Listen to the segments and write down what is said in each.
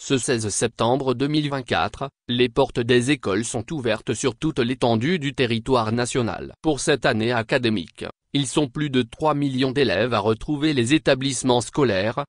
Ce 16 septembre 2024, les portes des écoles sont ouvertes sur toute l'étendue du territoire national. Pour cette année académique, ils sont plus de 3 millions d'élèves à retrouver les établissements scolaires,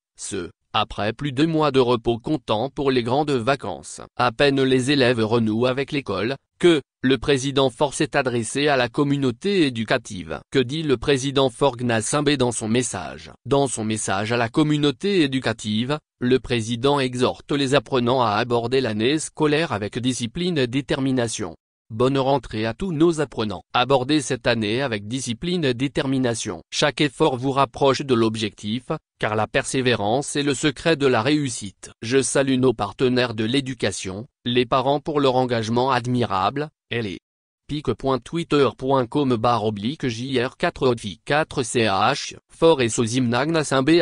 après plus de mois de repos comptant pour les grandes vacances. À peine les élèves renouent avec l'école, que le président Faure s'est adressé à la communauté éducative. Que dit le président Faure Gnassingbé dans son message? Dans son message à la communauté éducative, le président exhorte les apprenants à aborder l'année scolaire avec discipline et détermination. Bonne rentrée à tous nos apprenants. Abordez cette année avec discipline et détermination. Chaque effort vous rapproche de l'objectif, car la persévérance est le secret de la réussite. Je salue nos partenaires de l'éducation, les parents pour leur engagement admirable, et les pic.twitter.com/jr4offi4ch, Faure et Sozimna Gnassingbé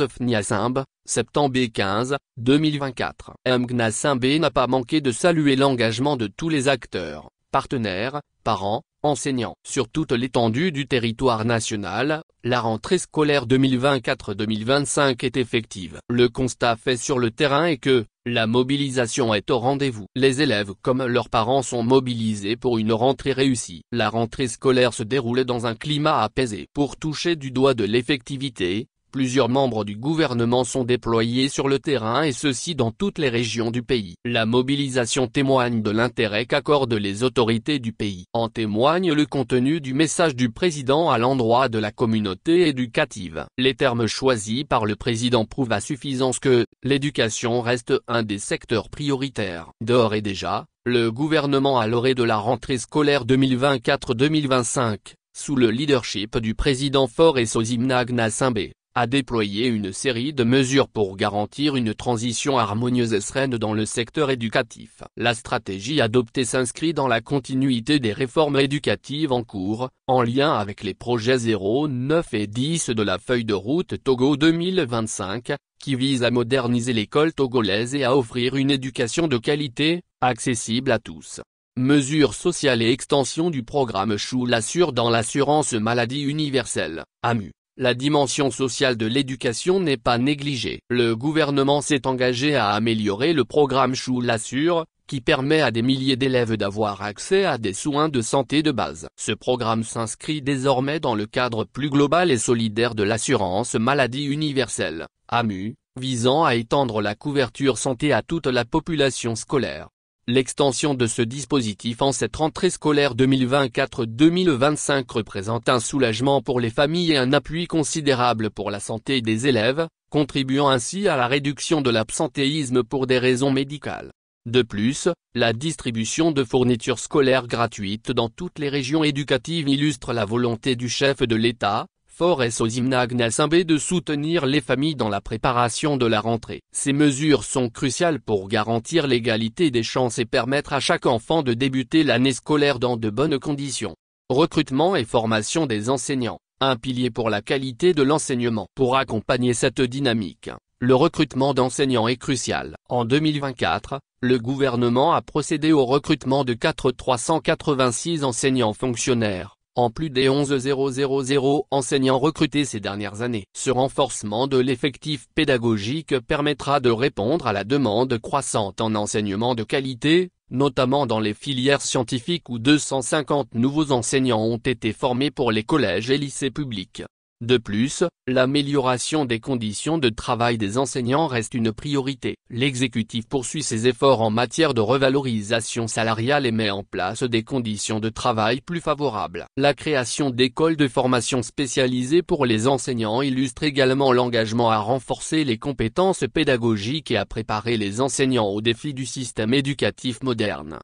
@fniassimb, septembre 15, 2024. Gnassingbé n'a pas manqué de saluer l'engagement de tous les acteurs, partenaires, parents, enseignants. Sur toute l'étendue du territoire national, la rentrée scolaire 2024-2025 est effective. Le constat fait sur le terrain est que la mobilisation est au rendez-vous. Les élèves comme leurs parents sont mobilisés pour une rentrée réussie. La rentrée scolaire se déroule dans un climat apaisé. Pour toucher du doigt de l'effectivité, plusieurs membres du gouvernement sont déployés sur le terrain et ceci dans toutes les régions du pays. La mobilisation témoigne de l'intérêt qu'accordent les autorités du pays. En témoigne le contenu du message du président à l'endroit de la communauté éducative. Les termes choisis par le président prouvent à suffisance que l'éducation reste un des secteurs prioritaires. D'ores et déjà, le gouvernement à l'orée de la rentrée scolaire 2024-2025, sous le leadership du président Faure et Sozimna Gnassingbé, a déployé une série de mesures pour garantir une transition harmonieuse et sereine dans le secteur éducatif. La stratégie adoptée s'inscrit dans la continuité des réformes éducatives en cours, en lien avec les projets 0, 9 et 10 de la feuille de route Togo 2025, qui vise à moderniser l'école togolaise et à offrir une éducation de qualité, accessible à tous. Mesures sociales et extension du programme Chou l'assure dans l'assurance maladie universelle, AMU. La dimension sociale de l'éducation n'est pas négligée. Le gouvernement s'est engagé à améliorer le programme Chou l'assure, qui permet à des milliers d'élèves d'avoir accès à des soins de santé de base. Ce programme s'inscrit désormais dans le cadre plus global et solidaire de l'assurance maladie universelle, AMU, visant à étendre la couverture santé à toute la population scolaire. L'extension de ce dispositif en cette rentrée scolaire 2024-2025 représente un soulagement pour les familles et un appui considérable pour la santé des élèves, contribuant ainsi à la réduction de l'absentéisme pour des raisons médicales. De plus, la distribution de fournitures scolaires gratuites dans toutes les régions éducatives illustre la volonté du chef de l'État, Faure et Sozimna Gnassingbé, de soutenir les familles dans la préparation de la rentrée. Ces mesures sont cruciales pour garantir l'égalité des chances et permettre à chaque enfant de débuter l'année scolaire dans de bonnes conditions. Recrutement et formation des enseignants, un pilier pour la qualité de l'enseignement. Pour accompagner cette dynamique, le recrutement d'enseignants est crucial. En 2024, le gouvernement a procédé au recrutement de 386 enseignants fonctionnaires, en plus des 11 000 enseignants recrutés ces dernières années. Ce renforcement de l'effectif pédagogique permettra de répondre à la demande croissante en enseignement de qualité, notamment dans les filières scientifiques où 250 nouveaux enseignants ont été formés pour les collèges et lycées publics. De plus, l'amélioration des conditions de travail des enseignants reste une priorité. L'exécutif poursuit ses efforts en matière de revalorisation salariale et met en place des conditions de travail plus favorables. La création d'écoles de formation spécialisées pour les enseignants illustre également l'engagement à renforcer les compétences pédagogiques et à préparer les enseignants aux défis du système éducatif moderne.